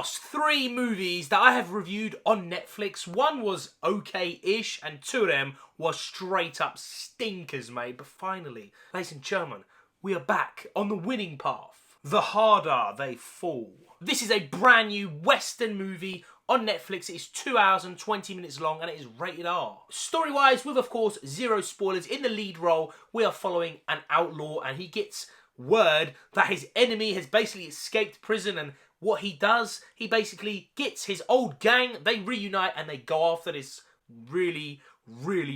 last 3 movies that I have reviewed on Netflix, one was okay-ish and 2 of them were straight up stinkers, mate. But finally, ladies and gentlemen, we are back on the winning path. The harder they fall. This is a brand new Western movie on Netflix. It is 2 hours and 20 minutes long and it is rated R. Story-wise, with of course 0 spoilers, in the lead role, we are following an outlaw and he gets word that his enemy has basically escaped prison, and what he does, he basically gets his old gang, they reunite and they go after this really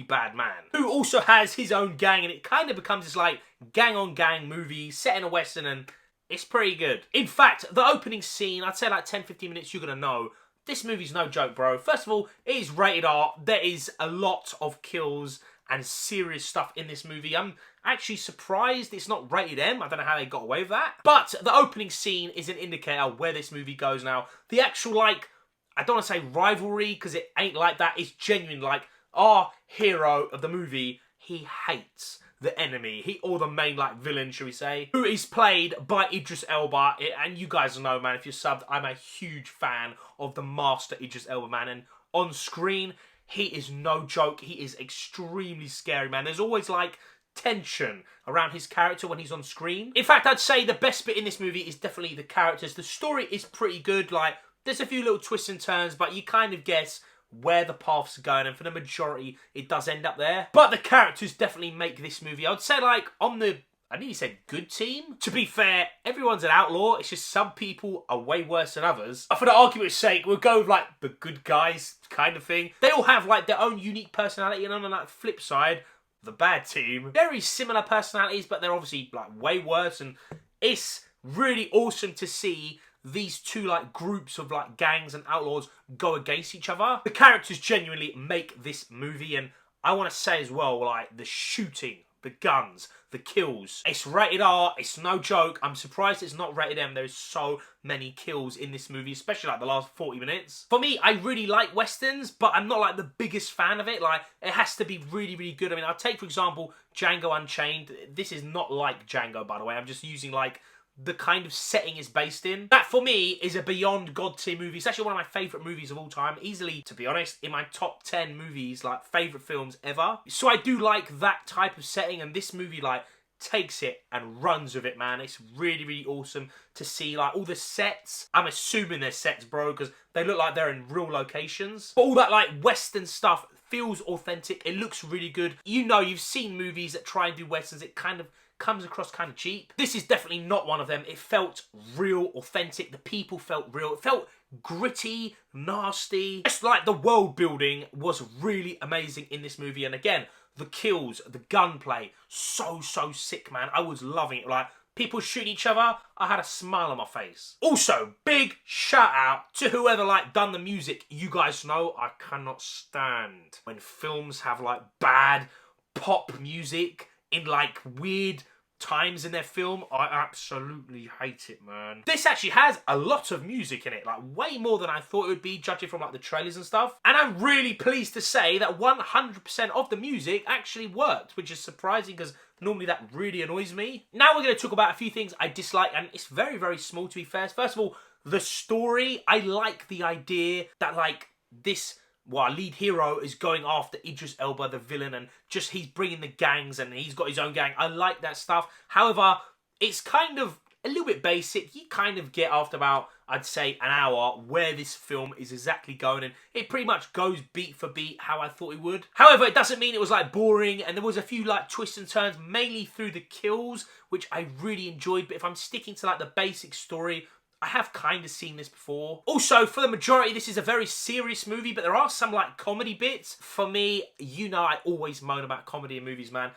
bad man who also has his own gang, and it kind of becomes this like gang on gang movie set in a Western, and it's pretty good. In fact, the opening scene, I'd say like 10-15 minutes, you're gonna know this movie's no joke, bro. First of all, it is rated R. There is a lot of kills and serious stuff in this movie. I'm actually surprised it's not rated M. I don't know how they got away with that. But the opening scene is an indicator where this movie goes now. The actual, like, I don't want to say rivalry, because it ain't like that. It's genuine, like, our hero of the movie, he hates the enemy, or the main, like, villain, shall we say, who is played by Idris Elba. And you guys know, man, if you're subbed, I'm a huge fan of the master Idris Elba, man. And on screen, he is no joke. He is extremely scary, man. There's always, like, tension around his character when he's on screen. In fact, I'd say the best bit in this movie is definitely the characters. The story is pretty good. Like, there's a few little twists and turns, but you kind of guess where the path's are going, and for the majority, it does end up there. But the characters definitely make this movie, I would say, like, on the, I nearly said good team. To be fair, everyone's an outlaw. It's just some people are way worse than others. For the argument's sake, we'll go with, like, the good guys kind of thing. They all have, like, their own unique personality, and on the like, flip side, the bad team, very similar personalities, but they're obviously, like, way worse, and it's really awesome to see these two, like, groups of, like, gangs and outlaws go against each other. The characters genuinely make this movie, and I want to say as well, like, the shooting, the guns, the kills. It's rated R, it's no joke. I'm surprised it's not rated M. There's so many kills in this movie, especially like the last 40 minutes. For me, I really like Westerns, but I'm not like the biggest fan of it. Like, it has to be really good. I mean, I'll take, for example, Django Unchained. This is not like Django, by the way. I'm just using like the kind of setting it's based in. That, for me, is a beyond God tier movie. It's actually one of my favourite movies of all time. Easily, to be honest, in my top 10 movies, like, favourite films ever. So I do like that type of setting, and this movie, like, takes it and runs with it, man. It's really awesome to see, like, all the sets. I'm assuming they're sets, bro, because they look like they're in real locations. But all that, like, Western stuff feels authentic. It looks really good. You know, you've seen movies that try and do Westerns. It kind of comes across kind of cheap. This is definitely not one of them. It felt real, authentic. The people felt real. It felt gritty, nasty. Just like the world building was really amazing in this movie. And again, the kills, the gunplay, so sick, man. I was loving it. Like, people shooting each other, I had a smile on my face. Also, big shout out to whoever, like, done the music. You guys know I cannot stand when films have, like, bad pop music in, like, weird times in their film. I absolutely hate it, man. This actually has a lot of music in it, like, way more than I thought it would be, judging from, like, the trailers and stuff. And I'm really pleased to say that 100% of the music actually worked, which is surprising, because normally that really annoys me. Now we're going to talk about a few things I dislike, and it's very small, to be fair. First of all, the story. I like the idea that, like, this, well, our lead hero is going after Idris Elba, the villain, and just he's bringing the gangs and he's got his own gang. I like that stuff. However, it's kind of a little bit basic. You kind of get after about, I'd say, an hour where this film is exactly going, and it pretty much goes beat for beat how I thought it would. However, it doesn't mean it was, like, boring, and there was a few, like, twists and turns, mainly through the kills, which I really enjoyed. But if I'm sticking to, like, the basic story, I have kind of seen this before. Also, for the majority, this is a very serious movie, but there are some, like, comedy bits. For me, you know I always moan about comedy in movies, man.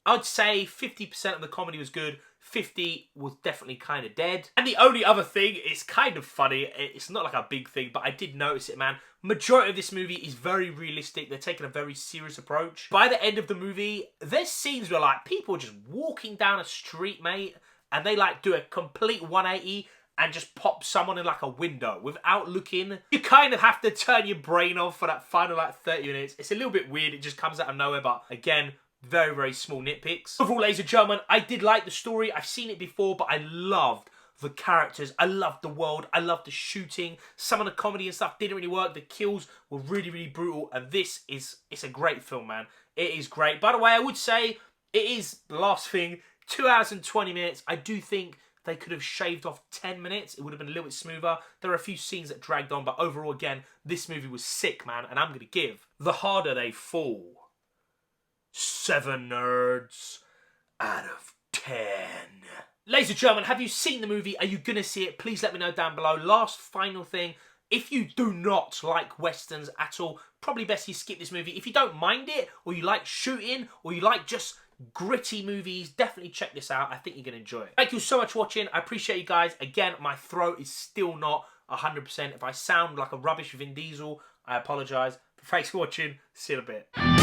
I'd say 50% of the comedy was good, 50 was definitely kind of dead. And the only other thing, it's kind of funny, it's not like a big thing, but I did notice it, man. Majority of this movie is very realistic. They're taking a very serious approach. By the end of the movie, there's scenes where, like, people are just walking down a street, mate, and they, like, do a complete 180 and just pop someone in, like, a window without looking. You kind of have to turn your brain off for that final, like, 30 minutes. It's a little bit weird. It just comes out of nowhere, but again, very small nitpicks. Overall, ladies and gentlemen, I did like the story. I've seen it before, but I loved the characters. I loved the world. I loved the shooting. Some of the comedy and stuff didn't really work. The kills were really, really brutal. And it's a great film, man. It is great. By the way, I would say it is, the last thing, 2 hours and 20 minutes. I do think they could have shaved off 10 minutes. It would have been a little bit smoother. There are a few scenes that dragged on, but overall, again, this movie was sick, man. And I'm going to give The Harder They Fall 7 nerds out of 10. Ladies and gentlemen, have you seen the movie? Are you going to see it? Please let me know down below. Last final thing. If you do not like westerns at all, probably best you skip this movie. If you don't mind it, or you like shooting, or you like just gritty movies, definitely check this out. I think you're going to enjoy it. Thank you so much for watching. I appreciate you guys. Again, my throat is still not 100%. If I sound like a rubbish Vin Diesel, I apologise. But thanks for watching. See you in a bit.